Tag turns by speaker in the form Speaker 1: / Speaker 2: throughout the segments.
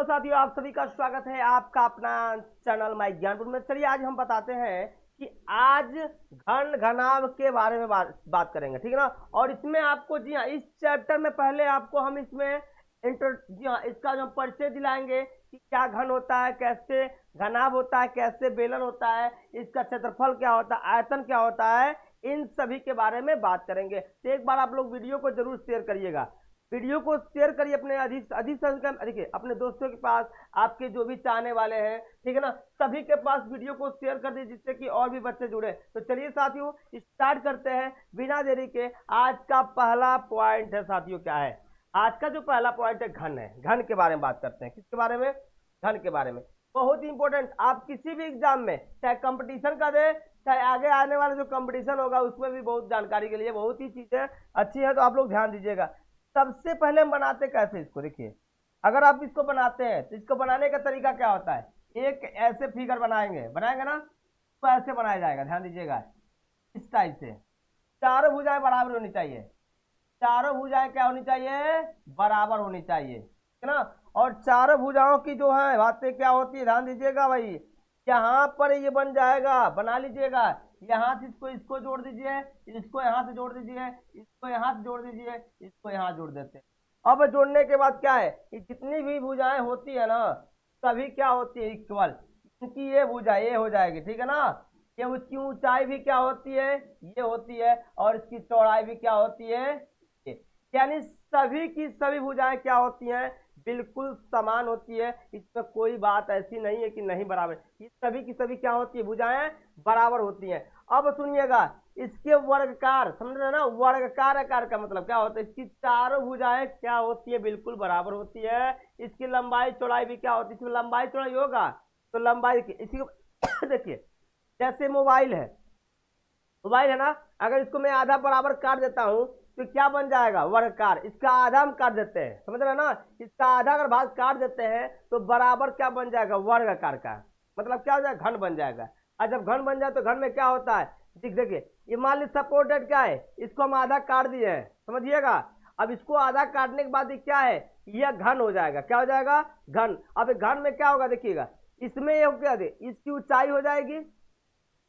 Speaker 1: Hello साथियों, आप सभी का स्वागत है आपका अपना चैनल माई ज्ञानपुर में। चलिए आज हम बताते हैं कि आज घन घनाभ के बारे में बात करेंगे, ठीक है ना। और इसमें आपको जी हाँ, इस चैप्टर में पहले आपको हम इसमें जी हाँ, इसका जो परिचय दिलाएंगे कि क्या घन होता है, कैसे घनाभ होता है, कैसे बेलन होता है, इसका क्षेत्रफल क्या होता है, आयतन क्या होता है, इन सभी के बारे में बात करेंगे। तो एक बार आप लोग वीडियो को जरूर शेयर करिएगा, वीडियो को शेयर करिए अपने अधिक अधिक संख्या में, देखिए अपने दोस्तों के पास, आपके जो भी चाहने वाले हैं, ठीक है ना, सभी के पास वीडियो को शेयर कर दीजिए जिससे कि और भी बच्चे जुड़े। तो चलिए साथियों स्टार्ट करते हैं बिना देरी के। आज का पहला पॉइंट है साथियों, क्या है आज का जो पहला पॉइंट है, घन है। घन के बारे में बात करते हैं। किसके बारे में? घन के बारे में। बहुत ही इंपॉर्टेंट, आप किसी भी एग्जाम में चाहे कंपटीशन का दे, चाहे आगे आने वाला जो कंपटीशन होगा उसमें भी बहुत जानकारी के लिए बहुत ही चीजें अच्छी है, तो आप लोग ध्यान दीजिएगा। सबसे पहले हम बनाते कैसे इसको, देखिए अगर आप इसको बनाते हैं तो इसको बनाने का तरीका क्या होता है। एक ऐसे फिगर बनाएंगे ना, तो ऐसे बनाया जाएगा, ध्यान दीजिएगा इस टाइप से। चारों भुजाएं बराबर होनी चाहिए, चारों भुजाएं क्या होनी चाहिए, बराबर होनी चाहिए, है ना। और चारों भुजाओं की जो है बातें क्या होती है, ध्यान दीजिएगा भाई। यहाँ पर ये बन जाएगा, बना लीजिएगा, यहाँ से इसको इसको जोड़ दीजिए, इसको यहाँ से जोड़ दीजिए, इसको यहाँ से जोड़ दीजिए, इसको यहाँ जोड़ देते हैं। अब जोड़ने के बाद क्या है कि जितनी भी भुजाएं होती है ना, सभी क्या होती है, इक्वल। क्योंकि ये भुजा ये हो जाएगी, ठीक है ना। ये उसकी ऊंचाई भी क्या होती है, ये होती है, और इसकी चौड़ाई भी क्या होती है, ये। यानी सभी की सभी भुजाएं क्या होती हैं, बिल्कुल समान होती है। इसमें कोई बात ऐसी नहीं है कि नहीं बराबर, ये सभी की सभी क्या होती है, भुजाएं बराबर होती हैं। अब सुनिएगा, इसके वर्गकार, समझ रहे ना, वर्गकार आकार का मतलब क्या होता है, इसकी चारों भुजाएं क्या होती है, बिल्कुल बराबर होती है। इसकी लंबाई चौड़ाई भी क्या होती है, इसमें लंबाई चौड़ाई होगा तो लंबाई की इसी को देखिए, जैसे मोबाइल है ना, अगर इसको मैं आधा बराबर काट देता हूं तो क्या बन जाएगा, वर्गकार। इसका आधा हम काट देते हैं, समझ रहे ना, इसका आधा अगर भाग काट देते हैं तो बराबर क्या बन जाएगा, वर्गाकार का। मतलब क्या हो जाएगा, घन बन जाएगा। और जब घन बन जाए तो घन में क्या होता है, देखिए ये मान ली सपोर्टेड क्या है, इसको हम आधा काट दिए हैं, समझिएगा। अब इसको आधा काटने के बाद ये क्या है, यह घन हो जाएगा। क्या हो जाएगा, घन। अब घन में क्या होगा, देखिएगा इसमें ये क्या दे, इसकी ऊंचाई हो जाएगी,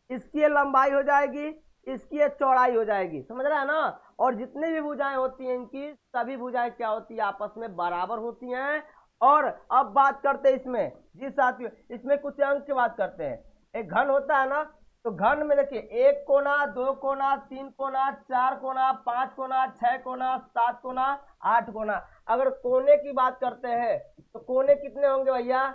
Speaker 1: इसकी ये लंबाई हो जाएगी, इसकी ये चौड़ाई हो जाएगी, समझ रहा है ना। और जितनी भी भुजाएं होती हैं इनकी सभी भुजाएं क्या होती है, आपस में बराबर होती हैं। और अब बात करते हैं इसमें, जी साथियों इसमें कुछ अंक की बात करते हैं। एक घन होता है ना, तो घन में देखिए एक कोना, दो कोना, तीन कोना, चार कोना, पांच कोना, छह कोना, सात कोना, आठ कोना। अगर कोने की बात करते हैं तो कोने कितने होंगे भैया,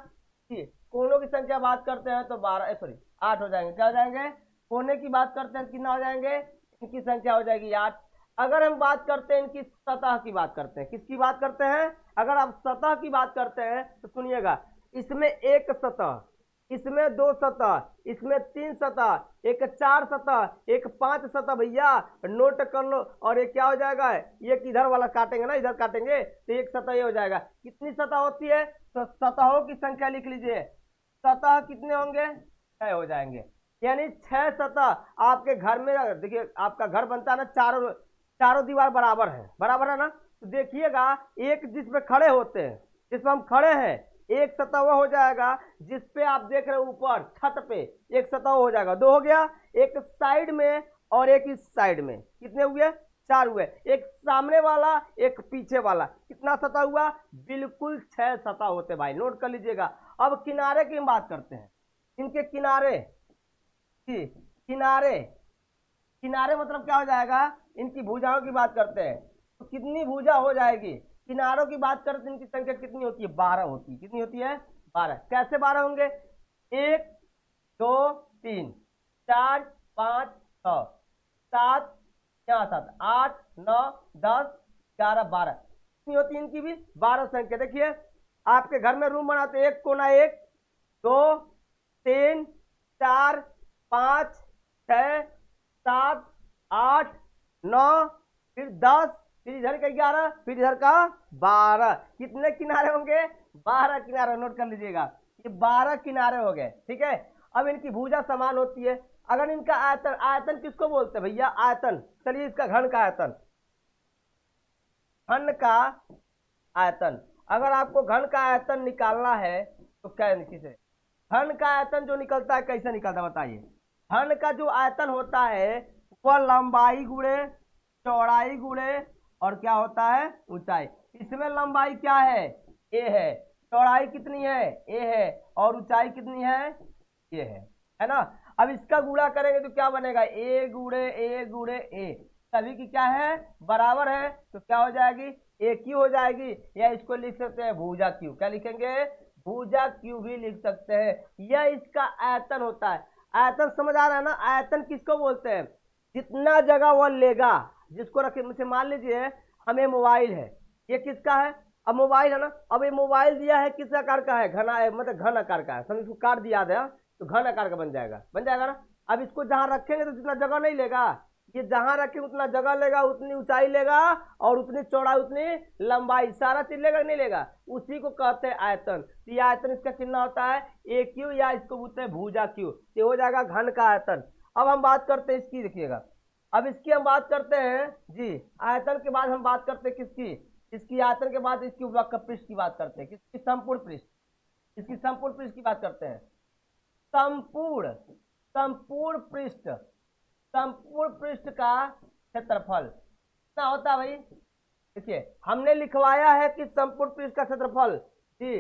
Speaker 1: कोनों की संख्या बात करते हैं तो 12 सॉरी 8 हो जाएंगे। क्या हो जाएंगे, कोने की बात करते हैं कितना हो जाएंगे, इनकी संख्या हो जाएगी 8। अगर हम बात करते हैं इनकी सतह की बात करते हैं, किसकी बात करते हैं, अगर आप सतह की बात करते हैं तो सुनिएगा, इसमें एक सतह, इसमें दो सतह, इसमें तीन सतह, एक चार सतह, एक पांच सतह, भैया नोट कर लो। और ये क्या हो जाएगा, ये किधर वाला काटेंगे ना, इधर काटेंगे तो एक सतह ये हो जाएगा। कितनी सतह होती है, तो सतहों की संख्या लिख लीजिए, सतह कितने होंगे, 6 हो जाएंगे। यानी 6 सतह आपके घर में, देखिए आपका घर बनता है ना, चारों चारों दीवार बराबर है ना। तो देखिएगा एक जिसमें खड़े होते हैं, जिसमें हम खड़े हैं, एक सतह वो हो जाएगा जिसपे आप देख रहे हो ऊपर छत पे, एक सतह हो जाएगा, दो हो गया। एक साइड में और एक इस साइड में, कितने हुए, 4 हुए। एक सामने वाला एक पीछे वाला, कितना सतह हुआ, बिल्कुल 6 सतह होते भाई, नोट कर लीजिएगा। अब किनारे की हम बात करते हैं, इनके किनारे, किनारे किनारे मतलब क्या हो जाएगा, इनकी भुजाओं की बात करते हैं तो कितनी भुजा हो जाएगी, किनारों की बात करते हैं इनकी संख्या कितनी होती है, 12 होती है। कितनी होती है, 12। कैसे 12 होंगे, 1 2 3 4 5 6 7, यहाँ 7 8 9 10 11 12, कितनी होती है इनकी भी 12 संख्या। देखिए आपके घर में रूम बनाते, एक कोना, एक दो तीन चार पाँच छः सात आठ नौ, फिर 10, फिर इधर का 11, फिर इधर का 12, कितने किनारे होंगे, 12 किनारे, नोट कर लीजिएगा, ये 12 किनारे हो गए, ठीक है। अब इनकी भुजा समान होती है। अगर इनका आयतन, आयतन किसको बोलते हैं भैया, आयतन। चलिए इसका घन का आयतन, घन का आयतन। अगर आपको घन का आयतन निकालना है तो किसे घन का आयतन जो निकलता है कैसे निकलता है बताइए। घन का जो आयतन होता है वह लंबाई गुणे चौड़ाई गुणे और क्या होता है ऊंचाई। इसमें लंबाई क्या है ए है, चौड़ाई कितनी है ए है और ऊंचाई कितनी है ये है ना। अब इसका गुणा करेंगे तो क्या बनेगा ए गुणे ए, सभी की क्या है बराबर है तो क्या हो जाएगी ए क्यू हो जाएगी। या इसको लिख सकते हैं भुजा क्यू, क्या लिखेंगे भुजा क्यू भी लिख सकते हैं। यह इसका आयतन होता है। आयतन समझ आ रहा है ना, आयतन किसको बोलते हैं जितना जगह वह लेगा जिसको रखे। मुझे मान लीजिए हमें मोबाइल है, ये किसका है अब मोबाइल है ना। अब ये मोबाइल दिया है किस आकार का है घना है, मतलब घन आकार का है, समझ इसको काट दिया था तो घन आकार का बन जाएगा ना। अब इसको जहां रखेंगे तो जितना जगह नहीं लेगा, ये जहां रखेंगे उतना जगह लेगा, उतनी ऊंचाई लेगा और उतनी चौड़ाई उतनी लंबाई, सारा चीज लेगा नहीं लेगा, उसी को कहते हैं आयतन। तो ये आयतन इसका कितना होता है ए क्यू, या इसको बोलते हैं भुजा क्यू, ये हो जाएगा घन का आयतन। अब हम बात करते हैं इसकी, देखिएगा अब इसकी हम बात करते हैं जी आयतन के बाद हम बात करते हैं किसकी, इसकी आयतन के बाद इसकी वक्र पृष्ठ की बात करते हैं, किसकी संपूर्ण पृष्ठ, इसकी संपूर्ण पृष्ठ की बात करते हैं। संपूर्ण संपूर्ण पृष्ठ, संपूर्ण पृष्ठ का क्षेत्रफल कितना होता है भाई। देखिए हमने लिखवाया है कि संपूर्ण पृष्ठ का क्षेत्रफल जी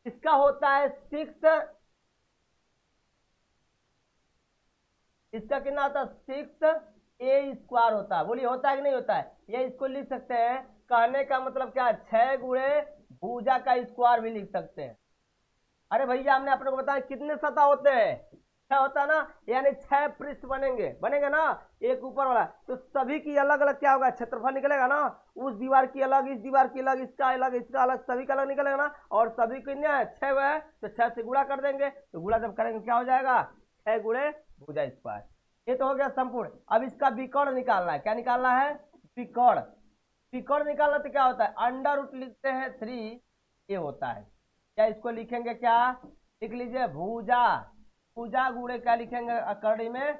Speaker 1: इसका होता है 6, इसका कितना होता है 6a² होता है। बोलिए होता है कि नहीं होता है। ये इसको लिख सकते हैं, कहने का मतलब क्या है 6 गुणे भुजा का स्क्वायर भी लिख सकते हैं। अरे भैया हमने अपने को बताया कितने सतह होते हैं 6 होता है ना, यानी 6 पृष्ठ बनेंगे ना एक ऊपर वाला, तो सभी की अलग अलग क्या होगा क्षेत्रफल निकलेगा ना। उस दीवार की अलग, इस दीवार की अलग, इसका अलग, इसका अलग, सभी का अलग निकलेगा ना। और सभी कितने है 6 है तो 6 से गुणा कर देंगे, तो गुणा जब करेंगे क्या हो जाएगा 6 गुणे भुजा स्क्वायर। ये तो हो गया संपूर्ण। अब इसका विकर्ण निकालना है, क्या निकालना है विकर्ण। विकर्ण निकालना तो क्या होता है अंडर रूट लिखते हैं 3 ये होता है। क्या इसको लिखेंगे क्या लिख लीजिए भुजा, भुजा गुणे क्या लिखेंगे करड़ी में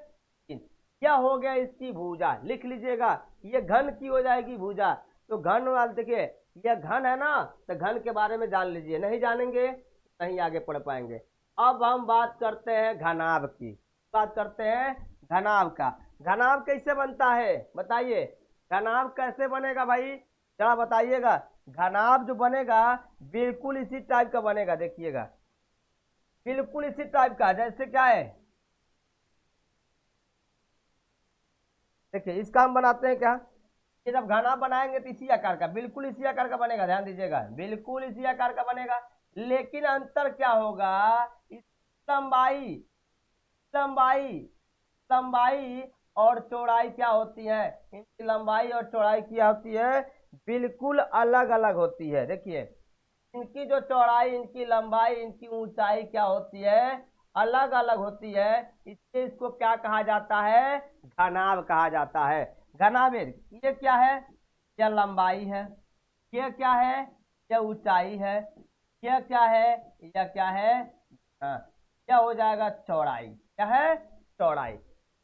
Speaker 1: 3। क्या हो गया इसकी भुजा लिख लीजिएगा, ये घन की हो जाएगी भुजा। तो घन वाले देखिए ये घन है ना, तो घन के बारे में जान लीजिए, नहीं जानेंगे नहीं आगे पढ़ पाएंगे। अब हम बात करते हैं घनाभ की, बात करते हैं घनाभ का। घनाभ कैसे बनता है बताइए, घनाभ कैसे बनेगा भाई जरा बताइएगा। घनाभ जो बनेगा बिल्कुल इसी टाइप का बनेगा, देखिएगा बिल्कुल इसी टाइप का, जैसे क्या है देखिए इसका हम बनाते हैं क्या, ये जब घनाभ बनाएंगे तो इसी आकार का, बिल्कुल इसी आकार का बनेगा, ध्यान दीजिएगा बिल्कुल इसी आकार का बनेगा। लेकिन अंतर क्या होगा इस लंबाई लंबाई लंबाई और चौड़ाई क्या होती है, इनकी लंबाई और चौड़ाई क्या होती है बिल्कुल अलग अलग होती है। देखिए इनकी जो चौड़ाई, इनकी लंबाई, इनकी ऊंचाई क्या होती है अलग अलग होती है। इसलिए इसको क्या कहा जाता है घनाभ कहा जाता है। घनाभ ये क्या है, यह लंबाई है, यह क्या है यह ऊंचाई है, यह क्या है यह क्या है क्या हो जाएगा चौड़ाई, क्या है चौड़ाई।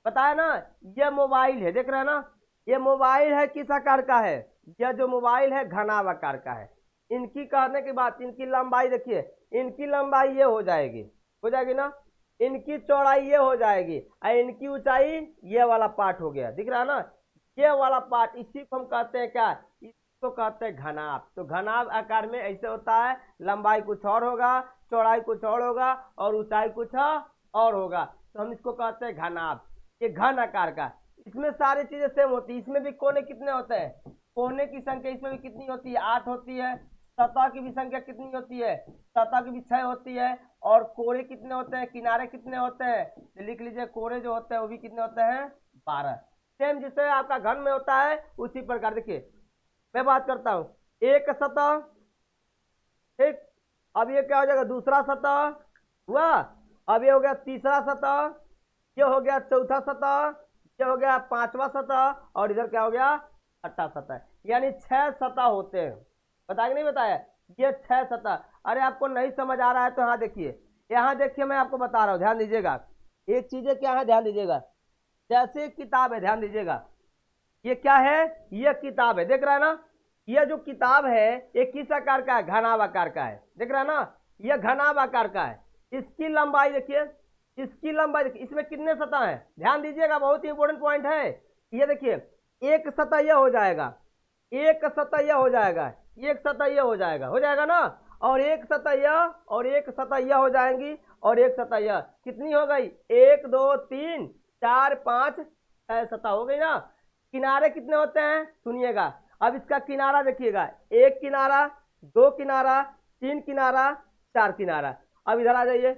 Speaker 1: बताया ना यह मोबाइल है, देख रहे हैं ना ये मोबाइल है किस आकार का है, यह जो मोबाइल है घनाभ आकार का है। इनकी कहने की बात, इनकी लंबाई देखिए, इनकी लंबाई ये हो जाएगी ना, इनकी चौड़ाई ये हो जाएगी और इनकी ऊंचाई ये वाला पार्ट हो गया, दिख रहा है ना ये वाला पार्ट, इसी को हम कहते हैं क्या इसको कहते हैं घनाभ। तो घनाभ आकार में ऐसे होता है, लंबाई कुछ और होगा, चौड़ाई कुछ और होगा और ऊंचाई कुछ और होगा, तो हम इसको कहते हैं घनाभ। ये घन आकार का, इसमें सारी चीजें सेम होती है। इसमें भी कोने कितने होते हैं, कोने की संख्या इसमें भी कितनी होती है 8 होती है। सतह की भी संख्या कितनी होती है, सतह की भी 6 होती है। और कोरे कितने होते हैं, किनारे कितने होते हैं, तो लिख लीजिए कोरे जो होते हैं वो भी कितने होते हैं 12। सेम जिससे आपका घन में होता है उसी प्रकार। देखिए मैं बात करता हूँ एक सतह, ठीक, अब ये क्या हो जाएगा दूसरा सतह हुआ, अब ये हो गया तीसरा सतह, ये हो गया चौथा सतह, ये हो गया पांचवा सतह और इधर क्या हो गया छठा सतह, यानी 6 सतह होते हैं। बताया नहीं बताया, ये 6 सतह। अरे आपको नहीं समझ आ रहा है तो यहाँ देखिए मैं आपको बता रहा हूँ, ध्यान दीजिएगा एक चीज क्या है, ध्यान दीजिएगा जैसे किताब है, ध्यान दीजिएगा ये क्या है ये किताब है, देख रहा है ना यह जो किताब है ये किस आकार का है? घनाभ आकार का है। देख रहा है ना, यह घनाभ आकार का है। इसकी लंबाई देखिए, इसकी लंबाई देखिए, इसमें कितने सतह हैं? ध्यान दीजिएगा, बहुत ही इंपॉर्टेंट पॉइंट है। ये देखिए, एक सतह यह हो जाएगा, एक सतह यह हो जाएगा, एक सतह यह हो जाएगा, हो जाएगा ना, और एक सतह यह, और एक सतह यह हो जाएंगी, और एक सतह यह। कितनी हो गई? 1 2 3 4 5 6 सतह हो गई ना। किनारे कितने होते हैं? सुनिएगा, अब इसका किनारा देखिएगा, एक किनारा, दो किनारा, तीन किनारा, चार किनारा। अब इधर आ जाइए,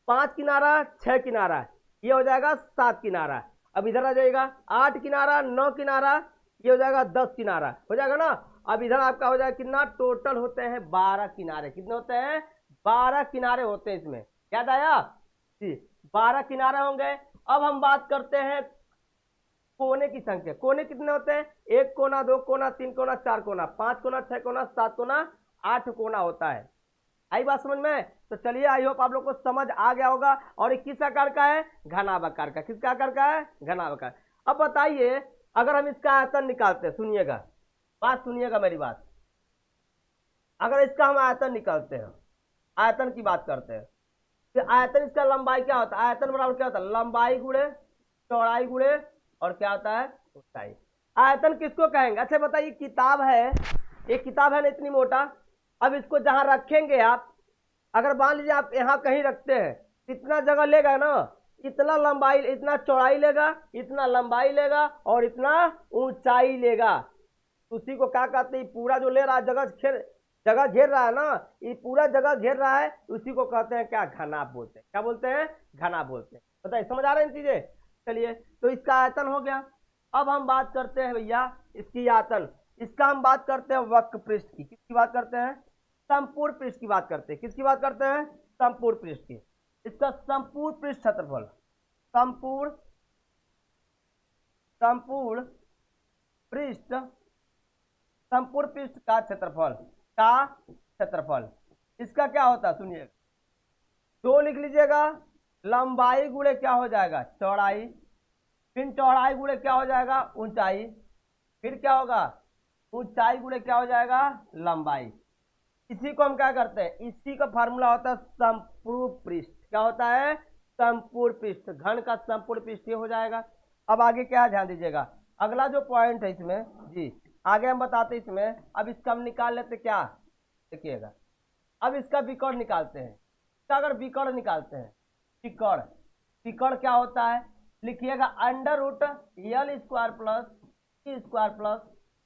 Speaker 1: 5 किनारा, 6 किनारा, ये हो जाएगा 7 किनारा। अब इधर आ जाइएगा, 8 किनारा, 9 किनारा, ये हो जाएगा 10 किनारा, हो जाएगा ना। अब इधर आपका हो जाएगा कितना? टोटल होते हैं 12 किनारे। कितने होते हैं? 12 किनारे होते हैं इसमें। याद आया जी? 12 किनारे होंगे। अब हम बात करते हैं कोने की संख्या। कोने कितने होते हैं? 1 कोना, 2 कोना, 3 कोना, 4 कोना, 5 कोना, 6 कोना, 7 कोना, 8 कोना होता है। आई बात समझ में? तो चलिए, आई होप आप लोग को समझ आ गया होगा। और ये किस आकार का है? घनाभ आकार का। किसका आकार का है? घनाभ आकार। अब बताइए, अगर हम इसका आयतन निकालते हैं, सुनिएगा, बात सुनिएगा मेरी बात। अगर इसका हम आयतन निकालते हैं, आयतन की बात करते हैं, तो आयतन, इसका लंबाई क्या होता है? आयतन बराबर क्या होता है? लंबाई गुणे चौड़ाई गुणे और क्या होता है? ऊंचाई। आयतन किसको कहेंगे? अच्छा बताइए, किताब है, ये किताब है ना इतनी मोटा, अब इसको जहां रखेंगे आप, अगर मान लीजिए आप यहाँ कहीं रखते हैं, इतना जगह लेगा ना, इतना लंबाई, इतना चौड़ाई लेगा, इतना लंबाई लेगा, और इतना ऊंचाई लेगा। उसी को क्या कहते हैं? पूरा जो ले रहा है, जगह घेर रहा है ना, ये पूरा जगह घेर रहा है, उसी को कहते हैं क्या? घनाभ बोलते हैं। क्या बोलते हैं? घनाभ बोलते हैं। बताइए, समझ आ रहे हैं चीजें? चलिए, तो इसका आयतन हो गया। अब हम बात करते हैं भैया इसकी आयतन, इसका हम बात करते हैं वक्र पृष्ठ की। किसकी बात करते हैं? संपूर्ण पृष्ठ की बात करते हैं। किसकी बात करते हैं? संपूर्ण पृष्ठ की। इसका संपूर्ण पृष्ठ क्षेत्रफल, संपूर्ण संपूर्ण पृष्ठ, संपूर्ण पृष्ठ का क्षेत्रफल इसका क्या होता है? सुनिए, दो लिख लीजिएगा, लंबाई गुणे क्या हो जाएगा? चौड़ाई, फिर चौड़ाई गुणे क्या हो जाएगा? ऊंचाई, फिर क्या होगा? ऊंचाई गुणे क्या हो जाएगा? लंबाई। इसी को हम क्या करते हैं? इसी का फार्मूला होता है संपूर्ण पृष्ठ। क्या होता है? संपूर्ण पृष्ठ। घन का संपूर्ण पृष्ठ ये हो जाएगा। अब आगे क्या है ध्यान दीजिएगा, अगला जो पॉइंट है इसमें जी, आगे हम बताते हैं इसमें। अब इसका हम निकाल लेते क्या, देखिएगा, अब इसका विकर्ण निकालते हैं। इसका अगर विकर्ण निकालते हैं, विकर्ण, विकर्ण क्या होता है? लिखिएगा under root L square plus T square plus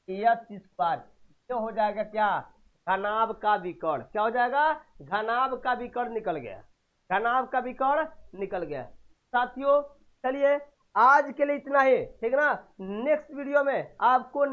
Speaker 1: H square. ये हो जाएगा क्या? घनाभ का विकर्ण। क्या हो जाएगा? घनाभ का विकर्ण निकल गया, घनाभ का विकर्ण निकल गया। साथियों चलिए, आज के लिए इतना ही, ठीक ना। नेक्स्ट वीडियो में आपको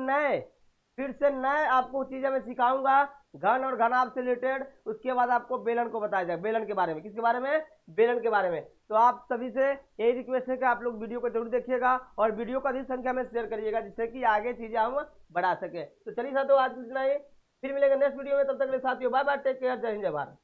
Speaker 1: फिर से नए आपको चीजें मैं सिखाऊंगा घन और घनाभ से रिलेटेड। उसके बाद आपको बेलन को बताया जाएगा, बेलन के बारे में। किसके बारे में? बेलन के बारे में। तो आप सभी से यही रिक्वेस्ट है कि आप लोग वीडियो को जरूर देखिएगा और वीडियो को अधिक संख्या में शेयर करिएगा, जिससे कि आगे चीजें हम बढ़ा सके। तो चलिए साथियों, आज इतना ही, फिर मिलेंगे नेक्स्ट वीडियो में। तब तक के लिए साथियों बाय बाय, टेक केयर, जय हिंद जय भारत।